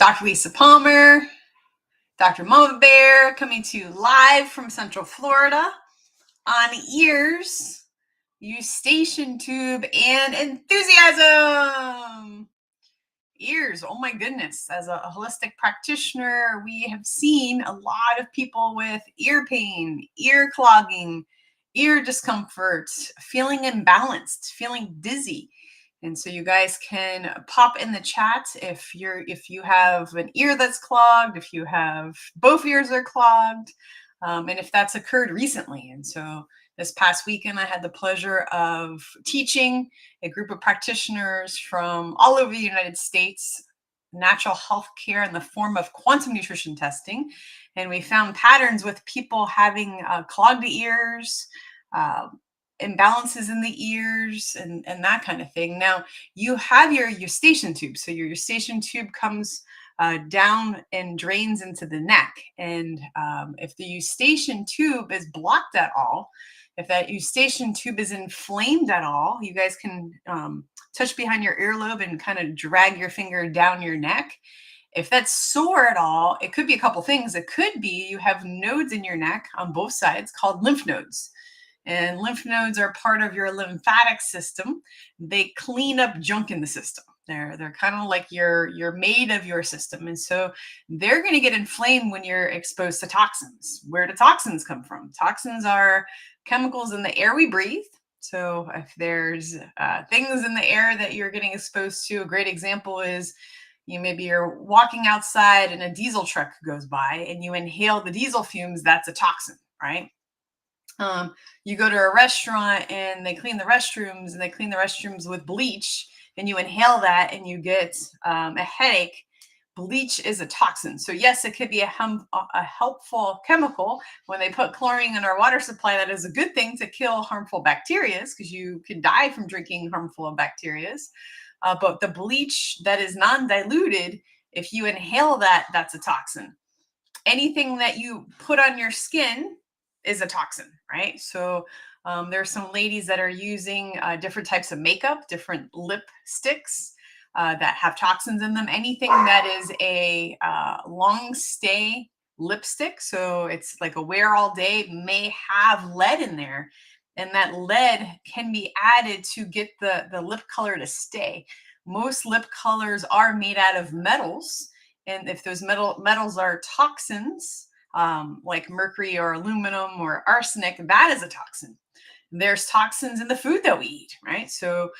Dr. Lisa Palmer, Dr. Mama Bear, coming to you live from Central Florida on ears, Eustachian tube, and enthusiasm. Ears, oh my goodness. As a holistic practitioner, we have seen a lot of people with ear pain, ear clogging, ear discomfort, feeling imbalanced, feeling dizzy. And so you guys can pop in the chat if you have an ear that's clogged, if you have both ears are clogged, and if that's occurred recently. And so this past weekend, I had the pleasure of teaching a group of practitioners from all over the United States natural health care in the form of quantum nutrition testing. And we found patterns with people having clogged ears, uh, imbalances in the ears, and that kind of thing. Now, you have your eustachian tube. So your eustachian tube comes down and drains into the neck. And if the eustachian tube is blocked at all, if that eustachian tube is inflamed at all, you guys can touch behind your earlobe and kind of drag your finger down your neck. If that's sore at all, it could be a couple things. It could be you have nodes in your neck on both sides called lymph nodes. And lymph nodes are part of your lymphatic system. They clean up junk in the system. They're kind of like your maid of your system. And so they're going to get inflamed when you're exposed to toxins. Where do toxins come from? Toxins are chemicals in the air we breathe. So if there's things in the air that you're getting exposed to, a great example is maybe you're walking outside and a diesel truck goes by and you inhale the diesel fumes. That's a toxin, right? You go to a restaurant and they clean the restrooms with bleach, and you inhale that and you get a headache. Bleach is a toxin. So yes, it could be a helpful chemical. When they put chlorine in our water supply, that is a good thing to kill harmful bacteria, because you can die from drinking harmful bacteria. But the bleach that is non-diluted, if you inhale that, that's a toxin. Anything that you put on your skin is a toxin, right? So there are some ladies that are using different types of makeup, different lipsticks that have toxins in them. Anything that is a long stay lipstick, so it's like a wear all day, may have lead in there. And that lead can be added to get the lip color to stay. Most lip colors are made out of metals. And if those metals are toxins, like mercury or aluminum or arsenic, that is a toxin. There's toxins in the food that we eat, right? So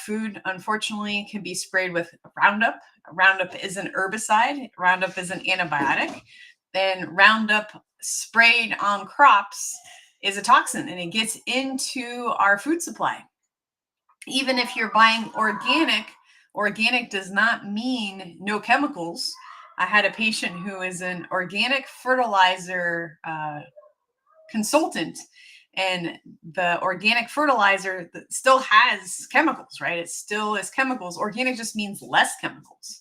food, unfortunately, can be sprayed with Roundup. Roundup is an herbicide. Roundup is an antibiotic. Then Roundup sprayed on crops is a toxin, and it gets into our food supply. Even if you're buying organic does not mean no chemicals. I had a patient who is an organic fertilizer consultant, and the organic fertilizer still has chemicals, right? It still is chemicals. Organic just means less chemicals.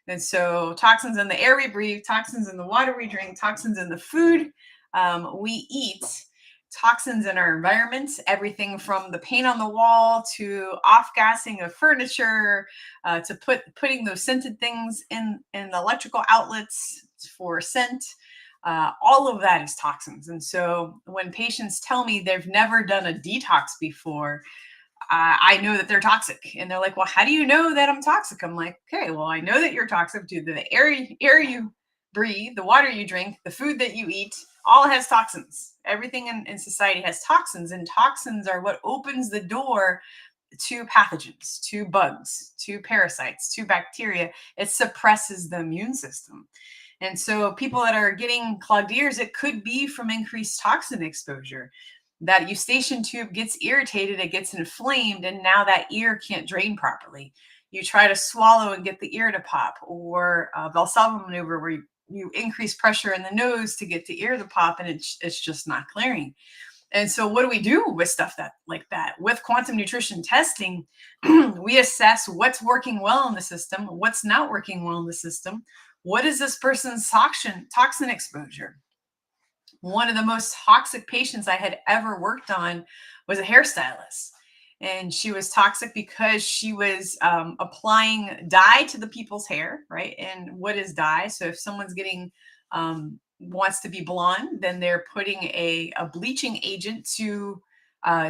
And so toxins in the air we breathe, toxins in the water we drink, toxins in the food we eat, toxins in our environment, everything from the paint on the wall to off-gassing of furniture, to putting those scented things in the electrical outlets for scent. All of that is toxins. And so when patients tell me they've never done a detox before, I know that they're toxic. And they're like, well, how do you know that I'm toxic? I'm like, okay, well, I know that you're toxic due to the air you breathe, the water you drink, the food that you eat, all has toxins. Everything in society has toxins, and toxins are what opens the door to pathogens, to bugs, to parasites, to bacteria. It suppresses the immune system. And so people that are getting clogged ears, it could be from increased toxin exposure. That eustachian tube gets irritated, it gets inflamed, and now that ear can't drain properly. You try to swallow and get the ear to pop, or Valsalva maneuver where you increase pressure in the nose to get the ear to pop, and it's just not clearing. And so what do we do with stuff like that? With quantum nutrition testing, we assess what's working well in the system, what's not working well in the system. What is this person's toxin exposure? One of the most toxic patients I had ever worked on was a hairstylist. and she was toxic because she was applying dye to the people's hair, right? And what is dye? So if someone's getting wants to be blonde, then they're putting a bleaching agent to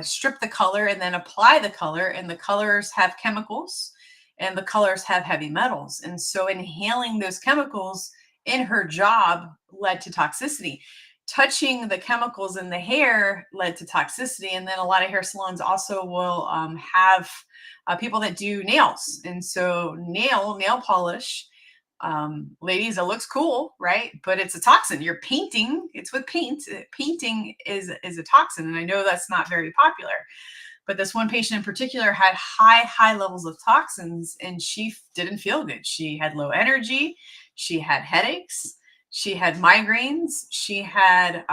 strip the color and then apply the color. And the colors have chemicals, and the colors have heavy metals. And so inhaling those chemicals in her job led to toxicity. Touching the chemicals in the hair led to toxicity. And then a lot of hair salons also will have people that do nails. And so nail polish, ladies, it looks cool, right? But it's a toxin. You're painting. It's with paint. Painting is a toxin, and I know that's not very popular. But this one patient in particular had high levels of toxins, and she didn't feel good. She had low energy. She had headaches. She had migraines. She had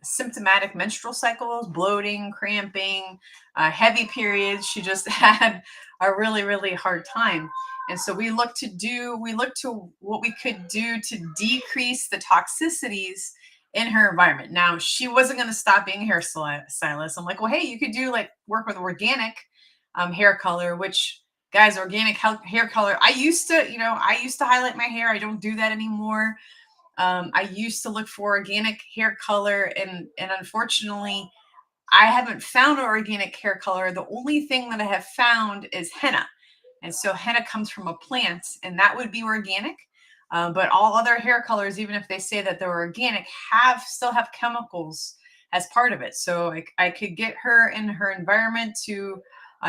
symptomatic menstrual cycles, bloating, cramping, heavy periods. She just had a really hard time. And so we looked to what we could do to decrease the toxicities in her environment. Now, she wasn't going to stop being a hair stylist. I'm like, well, hey, you could do like work with organic hair color, which guys, organic hair color. I used to highlight my hair. I don't do that anymore. I used to look for organic hair color, and unfortunately, I haven't found an organic hair color. The only thing that I have found is henna. And so henna comes from a plant, and that would be organic. But all other hair colors, even if they say that they're organic, still have chemicals as part of it. So I could get her in her environment to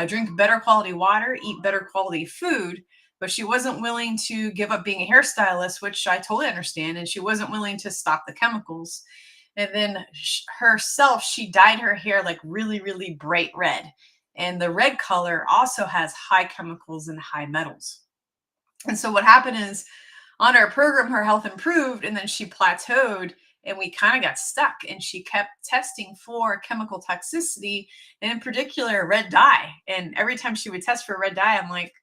drink better quality water, eat better quality food, but she wasn't willing to give up being a hairstylist, which I totally understand. And she wasn't willing to stop the chemicals. And then herself, she dyed her hair like really bright red. And the red color also has high chemicals and high metals. And so what happened is on our program, her health improved, and then she plateaued, and we kind of got stuck. And she kept testing for chemical toxicity, and in particular, red dye. And every time she would test for red dye, I'm like,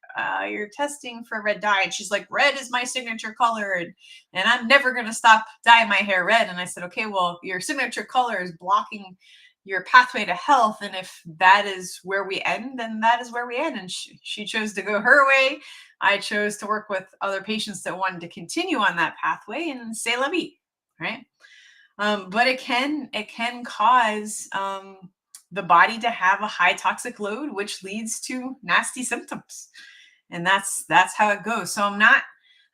you're testing for red dye. And she's like, red is my signature color, and I'm never going to stop dyeing my hair red. And I said, okay, well, your signature color is blocking your pathway to health. And if that is where we end, then that is where we end. And she chose to go her way. I chose to work with other patients that wanted to continue on that pathway, and say la vie, right? But it can cause the body to have a high toxic load, which leads to nasty symptoms. And that's how it goes. So I'm not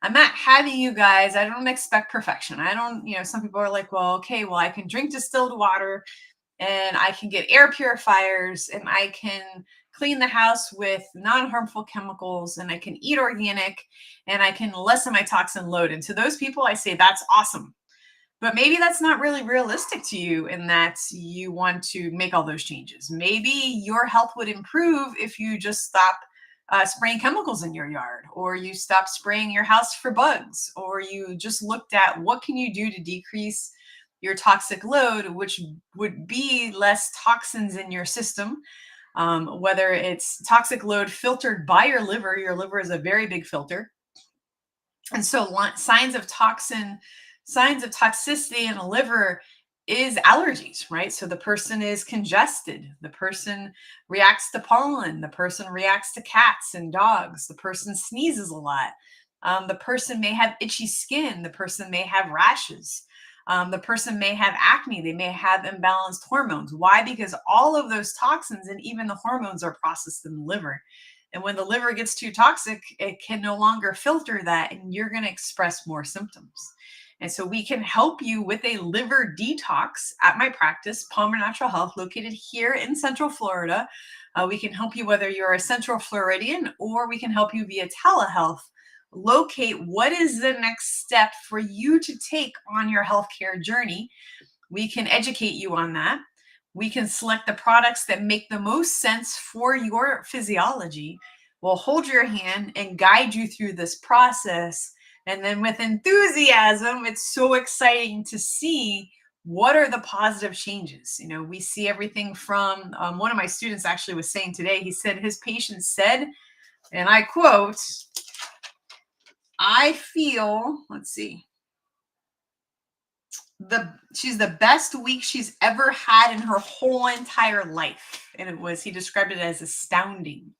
having you guys, I don't expect perfection. I don't, some people are like, well, okay, well, I can drink distilled water, and I can get air purifiers, and I can clean the house with non-harmful chemicals, and I can eat organic, and I can lessen my toxin load. And to those people, I say that's awesome. But maybe that's not really realistic to you, in that you want to make all those changes. Maybe your health would improve if you just stop spraying chemicals in your yard, or you stop spraying your house for bugs, or you just looked at what can you do to decrease your toxic load, which would be less toxins in your system. Whether it's toxic load filtered by your liver is a very big filter. And so signs of toxicity in the liver is allergies, right? So the person is congested, the person reacts to pollen, the person reacts to cats and dogs, the person sneezes a lot, the person may have itchy skin, the person may have rashes, the person may have acne, they may have imbalanced hormones. Why? Because all of those toxins and even the hormones are processed in the liver. And when the liver gets too toxic, it can no longer filter that, and you're going to express more symptoms. And so we can help you with a liver detox at my practice, Palmer Natural Health, located here in Central Florida. We can help you whether you're a Central Floridian, or we can help you via telehealth locate what is the next step for you to take on your healthcare journey. We can educate you on that. We can select the products that make the most sense for your physiology. We'll hold your hand and guide you through this process. And then with enthusiasm, it's so exciting to see what are the positive changes. We see everything from one of my students actually was saying today, he said his patient said, and I quote, I feel, let's see, She's the best week she's ever had in her whole entire life. And he described it as astounding,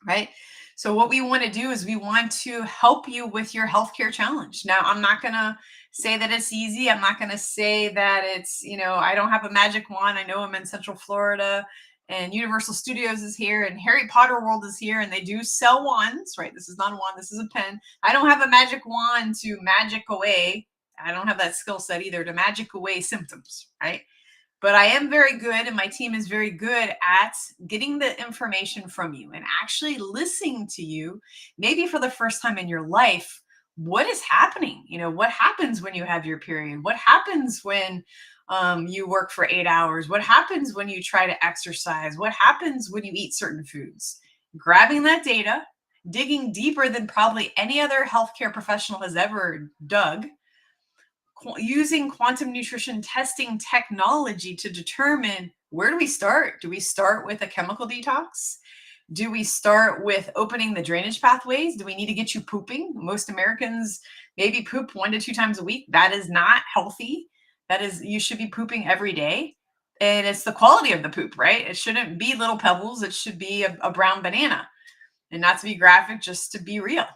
right? So what we want to do is we want to help you with your healthcare challenge. Now, I'm not going to say that it's easy. I'm not going to say that it's, I don't have a magic wand. I know I'm in Central Florida and Universal Studios is here and Harry Potter World is here and they do sell wands, right? This is not a wand. This is a pen. I don't have a magic wand to magic away. I don't have that skill set either to magic away symptoms, right? But I am very good, and my team is very good at getting the information from you and actually listening to you, maybe for the first time in your life. What is happening? What happens when you have your period? What happens when you work for 8 hours? What happens when you try to exercise? What happens when you eat certain foods? Grabbing that data, digging deeper than probably any other healthcare professional has ever dug, using quantum nutrition testing technology to determine, where do we start? Do we start with a chemical detox? Do we start with opening the drainage pathways? Do we need to get you pooping? Most Americans maybe poop 1 to 2 times a week. That is not healthy. You should be pooping every day. And it's the quality of the poop, right? It shouldn't be little pebbles. It should be a brown banana. And not to be graphic, just to be real.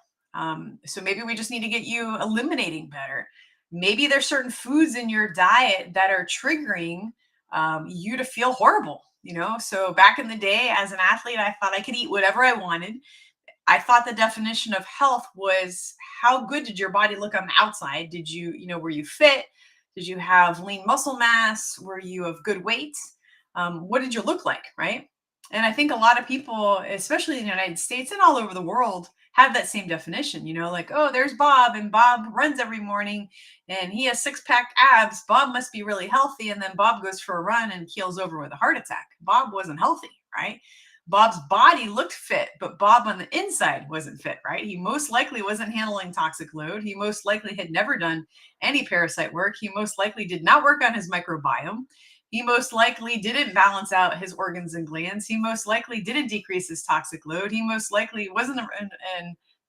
So maybe we just need to get you eliminating better. Maybe there's certain foods in your diet that are triggering you to feel horrible. So back in the day as an athlete, I thought I could eat whatever I wanted. I thought the definition of health was, how good did your body look on the outside? Were you fit? Did you have lean muscle mass? Were you of good weight? What did you look like, right? And I think a lot of people, especially in the United States and all over the world, have that same definition, like, oh, there's Bob and Bob runs every morning and he has 6-pack abs. Bob must be really healthy. And then Bob goes for a run and keels over with a heart attack. Bob wasn't healthy, right? Bob's body looked fit, but Bob on the inside wasn't fit, right? He most likely wasn't handling toxic load. He most likely had never done any parasite work. He most likely did not work on his microbiome. He most likely didn't balance out his organs and glands. He most likely didn't decrease his toxic load. He most likely wasn't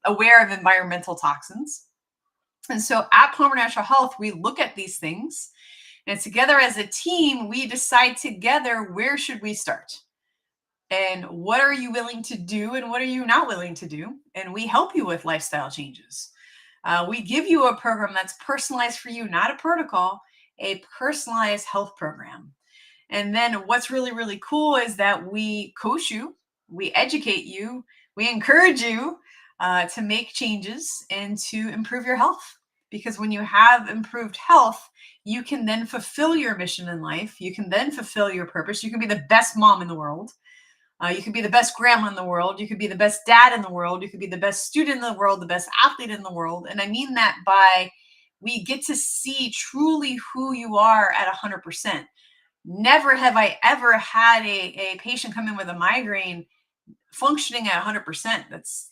aware of environmental toxins. And so at Palmer Natural Health, we look at these things, and together as a team, we decide together, where should we start? And what are you willing to do and what are you not willing to do? And we help you with lifestyle changes. We give you a program that's personalized for you, not a protocol, a personalized health program. And then what's really, really cool is that we coach you, we educate you, we encourage you to make changes and to improve your health. Because when you have improved health, you can then fulfill your mission in life. You can then fulfill your purpose. You can be the best mom in the world. You could be the best grandma in the world. You could be the best dad in the world. You could be the best student in the world, the best athlete in the world. And I mean that by, we get to see truly who you are at 100%. Never have I ever had a patient come in with a migraine functioning at 100%.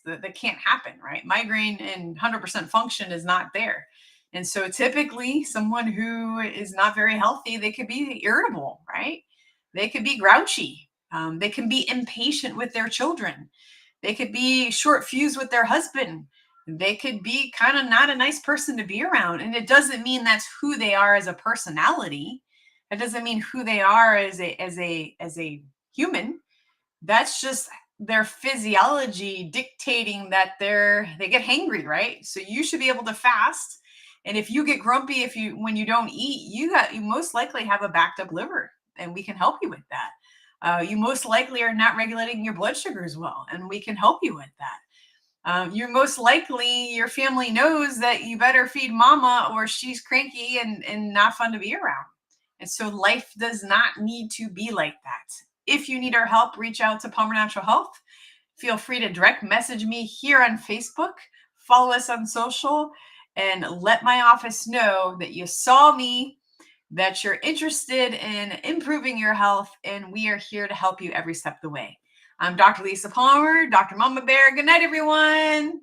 That can't happen, right? Migraine and 100% function is not there. And so typically someone who is not very healthy, they could be irritable, right? They could be grouchy. They can be impatient with their children. They could be short fused with their husband. They could be kind of not a nice person to be around. And it doesn't mean that's who they are as a personality. It doesn't mean who they are as a human. That's just their physiology dictating that they get hangry, right? So you should be able to fast. And if you get grumpy when you don't eat, you most likely have a backed up liver, and we can help you with that. You most likely are not regulating your blood sugar as well, and we can help you with that. You're most likely, your family knows that you better feed mama or she's cranky and not fun to be around. And so life does not need to be like that. If you need our help, reach out to Palmer Natural Health. Feel free to direct message me here on Facebook, follow us on social, and let my office know that you saw me, that you're interested in improving your health, and we are here to help you every step of the way. I'm Dr. Lisa Palmer, Dr. Mama Bear. Good night, everyone.